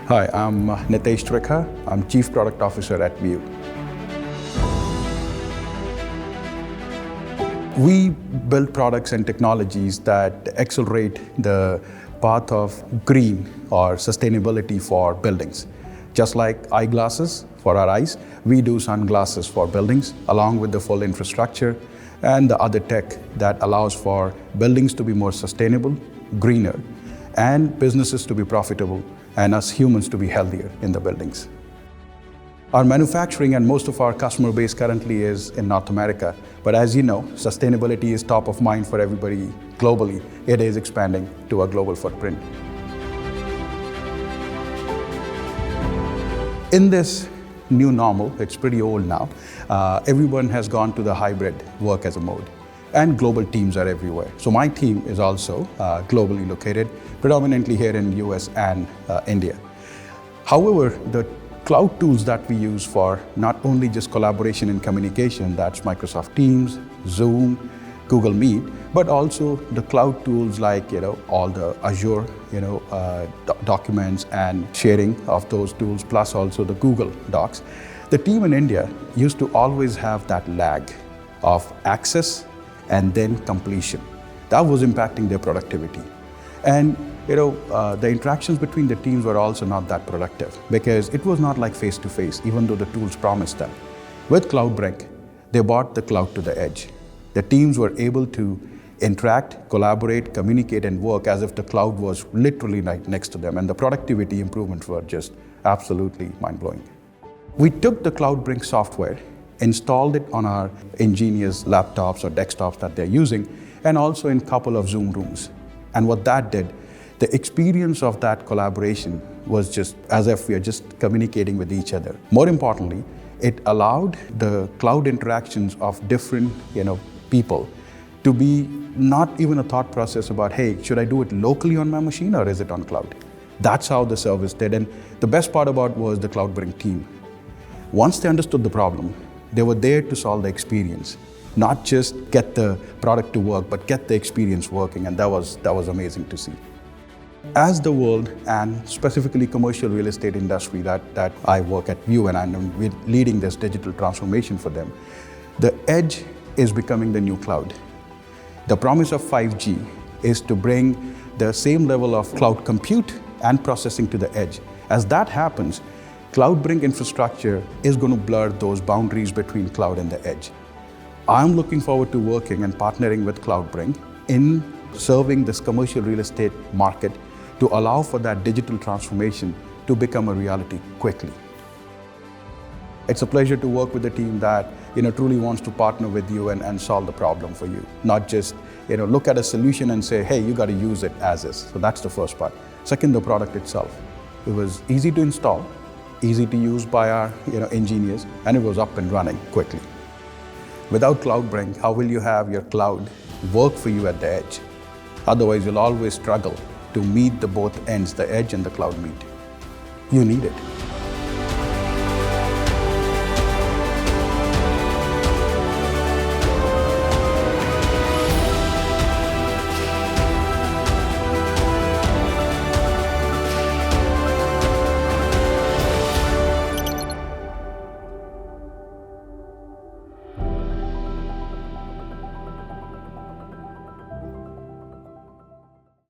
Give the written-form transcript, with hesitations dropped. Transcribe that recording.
Hi, I'm Nitesh Trikha. I'm Chief Product Officer at View. We build products and technologies that accelerate the path of green or sustainability for buildings. Just like eyeglasses for our eyes, we do sunglasses for buildings, along with the full infrastructure and the other tech that allows for buildings to be more sustainable, greener, and businesses to be profitable, and us humans to be healthier in the buildings. Our manufacturing and most of our customer base currently is in North America, but as you know, sustainability is top of mind for everybody globally. It is expanding to a global footprint. In this new normal, it's pretty old now, everyone has gone to the hybrid work as a mode, and global teams are everywhere. So my team is also globally located, predominantly here in the US and India. However, the cloud tools that we use for not only just collaboration and communication, that's Microsoft Teams, Zoom, Google Meet, but also the cloud tools like all the Azure documents and sharing of those tools, plus also the Google Docs. The team in India used to always have that lag of access and then completion. That was impacting their productivity. And the interactions between the teams were also not that productive because it was not like face-to-face, even though the tools promised that. With CloudBrink's, they brought the cloud to the edge. The teams were able to interact, collaborate, communicate, and work as if the cloud was literally right next to them, and the productivity improvements were just absolutely mind-blowing. We took the CloudBrink's software, installed it on our engineers' laptops or desktops that they're using, and also in a couple of Zoom rooms. And what that did, the experience of that collaboration was just as if we are just communicating with each other. More importantly, it allowed the cloud interactions of different people to be not even a thought process about, hey, should I do it locally on my machine or is it on cloud? That's how the service did. And the best part about was the CloudBrink's team. Once they understood the problem, they were there to solve the experience, not just get the product to work, but get the experience working, and that was amazing to see. As the world, and specifically commercial real estate industry that I work at View, and I'm leading this digital transformation for them, the edge is becoming the new cloud. The promise of 5G is to bring the same level of cloud compute and processing to the edge. As that happens, CloudBrink's infrastructure is going to blur those boundaries between cloud and the edge. I'm looking forward to working and partnering with CloudBrink's in serving this commercial real estate market to allow for that digital transformation to become a reality quickly. It's a pleasure to work with a team that truly wants to partner with you and solve the problem for you. Not just look at a solution and say, hey, you got to use it as is. So that's the first part. Second, the product itself. It was easy to install, easy to use by our engineers, and it was up and running quickly. Without CloudBrink's, how will you have your cloud work for you at the edge? Otherwise, you'll always struggle to meet the both ends, the edge and the cloud meet. You need it.